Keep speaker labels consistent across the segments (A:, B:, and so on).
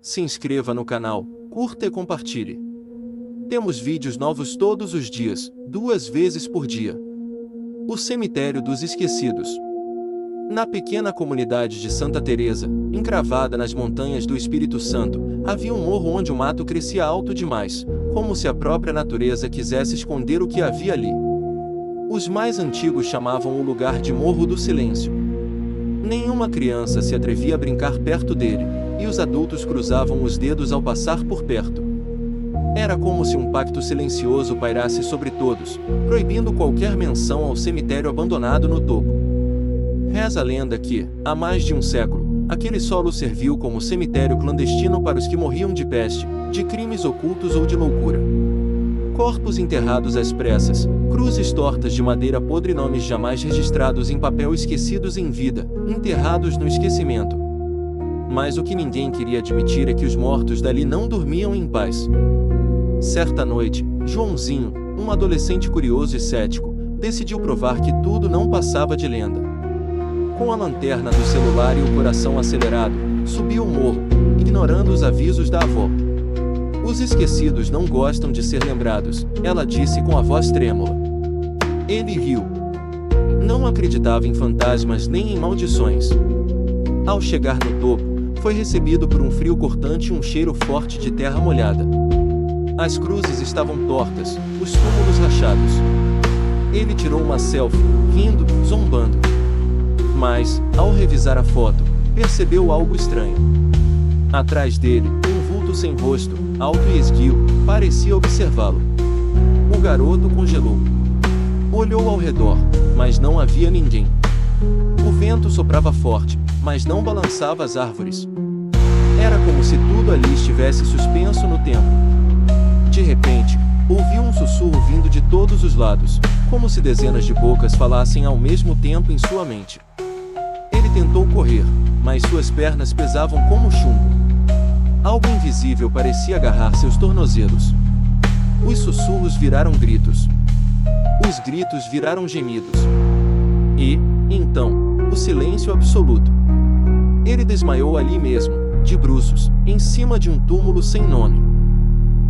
A: se inscreva no canal, curta e compartilhe. Temos vídeos novos todos os dias, 2 vezes por dia. O Cemitério dos Esquecidos. Na pequena comunidade de Santa Teresa, encravada nas montanhas do Espírito Santo, havia um morro onde o mato crescia alto demais, como se a própria natureza quisesse esconder o que havia ali. Os mais antigos chamavam o lugar de Morro do Silêncio. Nenhuma criança se atrevia a brincar perto dele, e os adultos cruzavam os dedos ao passar por perto. Era como se um pacto silencioso pairasse sobre todos, proibindo qualquer menção ao cemitério abandonado no topo. Reza a lenda que, há mais de um século, aquele solo serviu como cemitério clandestino para os que morriam de peste, de crimes ocultos ou de loucura. Corpos enterrados às pressas, cruzes tortas de madeira podre, nomes jamais registrados em papel, esquecidos em vida, enterrados no esquecimento. Mas o que ninguém queria admitir é que os mortos dali não dormiam em paz. Certa noite, Joãozinho, um adolescente curioso e cético, decidiu provar que tudo não passava de lenda. Com a lanterna do celular e o coração acelerado, subiu o morro, ignorando os avisos da avó. Os esquecidos não gostam de ser lembrados, ela disse com a voz trêmula. Ele riu. Não acreditava em fantasmas nem em maldições. Ao chegar no topo, foi recebido por um frio cortante e um cheiro forte de terra molhada. As cruzes estavam tortas, os túmulos rachados. Ele tirou uma selfie, rindo, zombando. Mas, ao revisar a foto, percebeu algo estranho. Atrás dele, um vulto sem rosto, alto e esguio, parecia observá-lo. O garoto congelou. Olhou ao redor, mas não havia ninguém. O vento soprava forte, mas não balançava as árvores. Era como se tudo ali estivesse suspenso no tempo. De repente, ouviu um sussurro vindo de todos os lados, como se dezenas de bocas falassem ao mesmo tempo em sua mente. Ele tentou correr, mas suas pernas pesavam como chumbo. Algo invisível parecia agarrar seus tornozelos. Os sussurros viraram gritos. Os gritos viraram gemidos. E, então, o silêncio absoluto. Ele desmaiou ali mesmo, de bruços, em cima de um túmulo sem nome.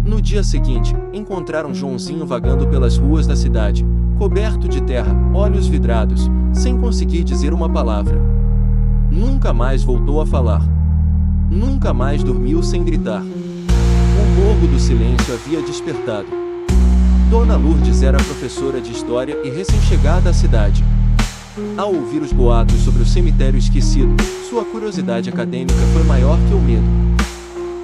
A: No dia seguinte, encontraram Joãozinho vagando pelas ruas da cidade, coberto de terra, olhos vidrados, sem conseguir dizer uma palavra. Nunca mais voltou a falar. Nunca mais dormiu sem gritar. O Morro do Silêncio havia despertado. Dona Lourdes era professora de história e recém-chegada à cidade. Ao ouvir os boatos sobre o cemitério esquecido, sua curiosidade acadêmica foi maior que o medo.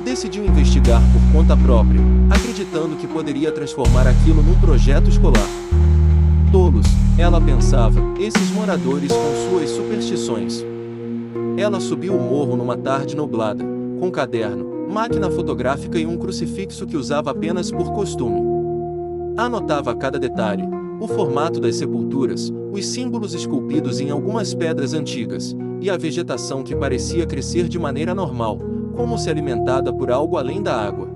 A: Decidiu investigar por conta própria, acreditando que poderia transformar aquilo num projeto escolar. Tolos, ela pensava, esses moradores com suas superstições. Ela subiu o morro numa tarde nublada, com caderno, máquina fotográfica e um crucifixo que usava apenas por costume. Anotava cada detalhe, o formato das sepulturas, os símbolos esculpidos em algumas pedras antigas, e a vegetação que parecia crescer de maneira normal, como se alimentada por algo além da água.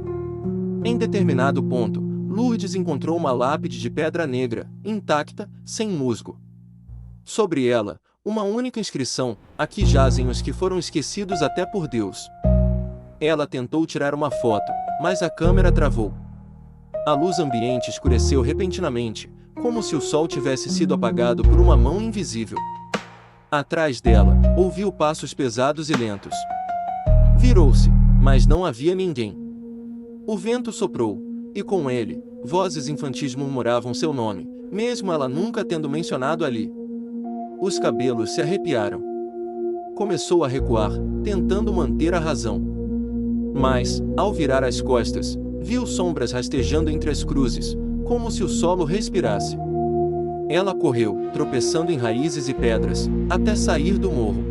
A: Em determinado ponto, Lourdes encontrou uma lápide de pedra negra, intacta, sem musgo. Sobre ela, uma única inscrição: aqui jazem os que foram esquecidos até por Deus. Ela tentou tirar uma foto, mas a câmera travou. A luz ambiente escureceu repentinamente, como se o sol tivesse sido apagado por uma mão invisível. Atrás dela, ouviu passos pesados e lentos. Virou-se, mas não havia ninguém. O vento soprou, e com ele, vozes infantis murmuravam seu nome, mesmo ela nunca tendo mencionado ali. Os cabelos se arrepiaram. Começou a recuar, tentando manter a razão. Mas, ao virar as costas, viu sombras rastejando entre as cruzes, como se o solo respirasse. Ela correu, tropeçando em raízes e pedras, até sair do morro.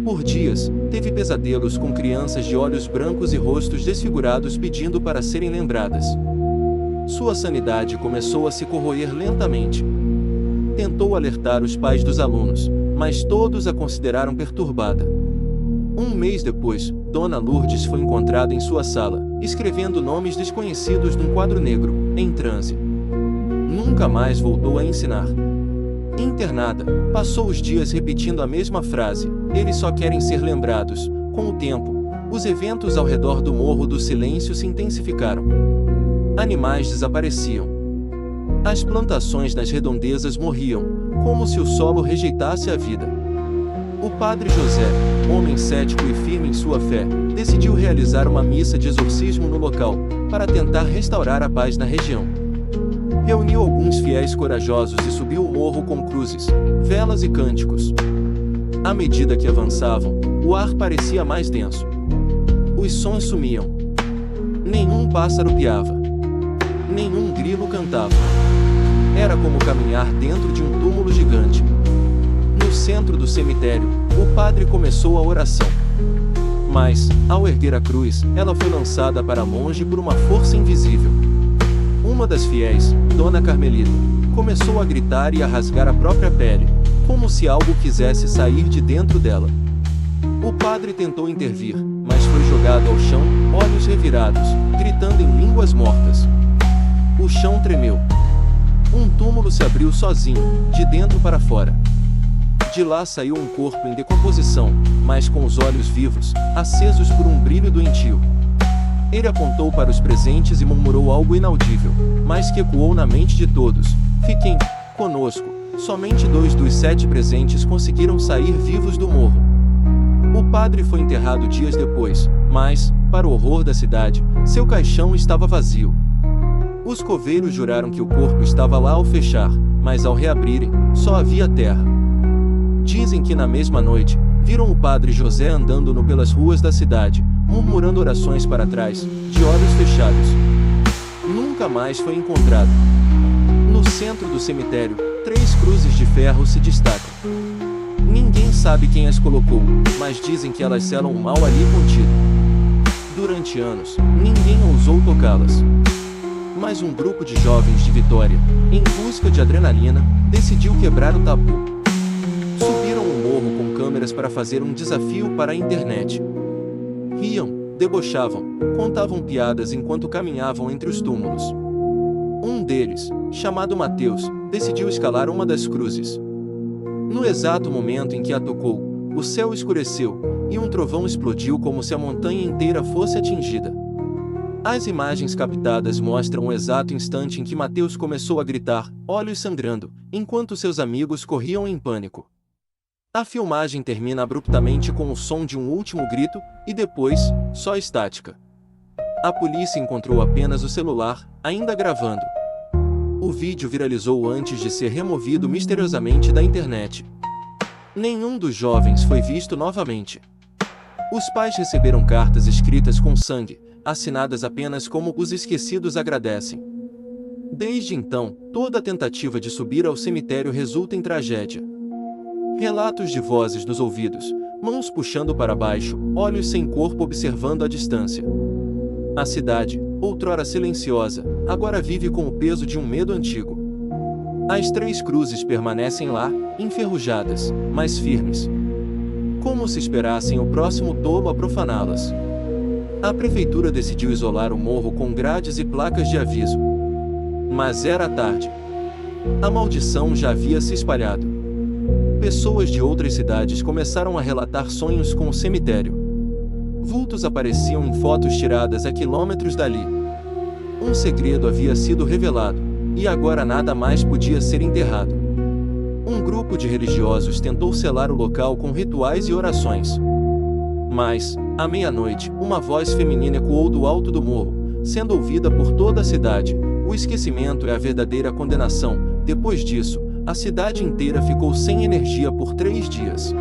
A: Por dias, teve pesadelos com crianças de olhos brancos e rostos desfigurados pedindo para serem lembradas. Sua sanidade começou a se corroer lentamente. Tentou alertar os pais dos alunos, mas todos a consideraram perturbada. Um mês depois, Dona Lourdes foi encontrada em sua sala, escrevendo nomes desconhecidos num quadro negro, em transe. Nunca mais voltou a ensinar. Internada, passou os dias repetindo a mesma frase: eles só querem ser lembrados. Com o tempo, Os eventos ao redor do Morro do Silêncio se intensificaram. Animais desapareciam. As plantações nas redondezas morriam, como se o solo rejeitasse a vida. O padre José, homem cético e firme em sua fé, decidiu realizar uma missa de exorcismo no local, para tentar restaurar a paz na região. Reuniu alguns fiéis corajosos e subiu o morro com cruzes, velas e cânticos. À medida que avançavam, o ar parecia mais denso. Os sons sumiam. Nenhum pássaro piava. Nenhum grilo cantava. Era como caminhar dentro de um túmulo gigante. No centro do cemitério, o padre começou a oração. Mas, ao erguer a cruz, ela foi lançada para longe por uma força invisível. Uma das fiéis, Dona Carmelita, começou a gritar e a rasgar a própria pele, como se algo quisesse sair de dentro dela. O padre tentou intervir, mas foi jogado ao chão, olhos revirados, gritando em línguas mortas. O chão tremeu. Um túmulo se abriu sozinho, de dentro para fora. De lá saiu um corpo em decomposição, mas com os olhos vivos, acesos por um brilho doentio. Ele apontou para os presentes e murmurou algo inaudível, mas que ecoou na mente de todos: fiquem conosco. Somente 2 dos 7 presentes conseguiram sair vivos do morro. O padre foi enterrado dias depois, mas, para o horror da cidade, seu caixão estava vazio. Os coveiros juraram que o corpo estava lá ao fechar, mas ao reabrirem, só havia terra. Dizem que na mesma noite, viram o padre José andando pelas ruas da cidade, murmurando orações para trás, de olhos fechados. Nunca mais foi encontrado. No centro do cemitério, 3 cruzes de ferro se destacam. Ninguém sabe quem as colocou, mas dizem que elas selam o mal ali contido. Durante anos, ninguém ousou tocá-las. Mas um grupo de jovens de Vitória, em busca de adrenalina, decidiu quebrar o tabu. Subiram o morro com câmeras para fazer um desafio para a internet. Riam, debochavam, contavam piadas enquanto caminhavam entre os túmulos. Um deles, chamado Mateus, decidiu escalar uma das cruzes. No exato momento em que a tocou, o céu escureceu, e um trovão explodiu como se a montanha inteira fosse atingida. As imagens captadas mostram o exato instante em que Mateus começou a gritar, olhos sangrando, enquanto seus amigos corriam em pânico. A filmagem termina abruptamente com o som de um último grito, e depois, só estática. A polícia encontrou apenas o celular, ainda gravando. O vídeo viralizou antes de ser removido misteriosamente da internet. Nenhum dos jovens foi visto novamente. Os pais receberam cartas escritas com sangue, assinadas apenas como "Os esquecidos agradecem". Desde então, toda tentativa de subir ao cemitério resulta em tragédia. Relatos de vozes nos ouvidos, mãos puxando para baixo, olhos sem corpo observando à distância. A cidade, outrora silenciosa, agora vive com o peso de um medo antigo. As 3 cruzes permanecem lá, enferrujadas, mas firmes. Como se esperassem o próximo tolo a profaná-las. A prefeitura decidiu isolar o morro com grades e placas de aviso. Mas era tarde. A maldição já havia se espalhado. Pessoas de outras cidades começaram a relatar sonhos com o cemitério. Vultos apareciam em fotos tiradas a quilômetros dali. Um segredo havia sido revelado, e agora nada mais podia ser enterrado. Um grupo de religiosos tentou selar o local com rituais e orações. Mas, à meia-noite, uma voz feminina ecoou do alto do morro, sendo ouvida por toda a cidade: o esquecimento é a verdadeira condenação. Depois disso, a cidade inteira ficou sem energia por 3 dias.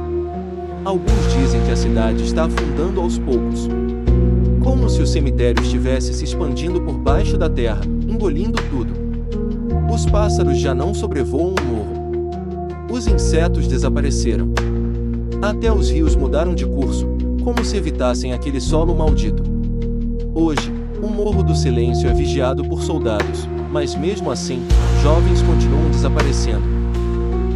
A: Alguns dizem que a cidade está afundando aos poucos. Como se o cemitério estivesse se expandindo por baixo da terra, engolindo tudo. Os pássaros já não sobrevoam o morro. Os insetos desapareceram. Até os rios mudaram de curso, como se evitassem aquele solo maldito. Hoje, o Morro do Silêncio é vigiado por soldados, mas mesmo assim, jovens continuam desaparecendo.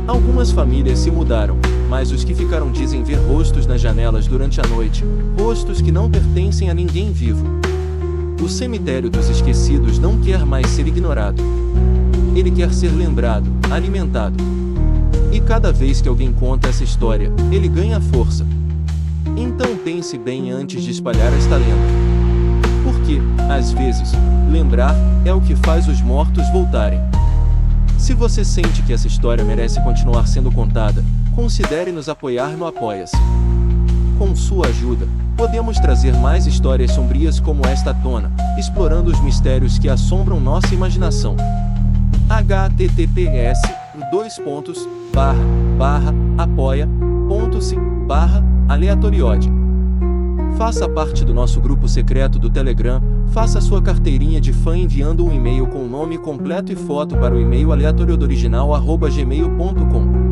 A: Algumas famílias se mudaram, mas os que ficaram dizem ver rostos nas janelas durante a noite, rostos que não pertencem a ninguém vivo. O cemitério dos esquecidos não quer mais ser ignorado. Ele quer ser lembrado, alimentado. E cada vez que alguém conta essa história, ele ganha força. Então pense bem antes de espalhar esta lenda. Porque, às vezes, lembrar é o que faz os mortos voltarem. Se você sente que essa história merece continuar sendo contada, considere nos apoiar no Apoia-se. Com sua ajuda, podemos trazer mais histórias sombrias como esta à tona, explorando os mistérios que assombram nossa imaginação. https://apoia.se/aleatoriode. Faça parte do nosso grupo secreto do Telegram, faça sua carteirinha de fã enviando um e-mail com o nome completo e foto para o e-mail aleatoriodoriginal@gmail.com.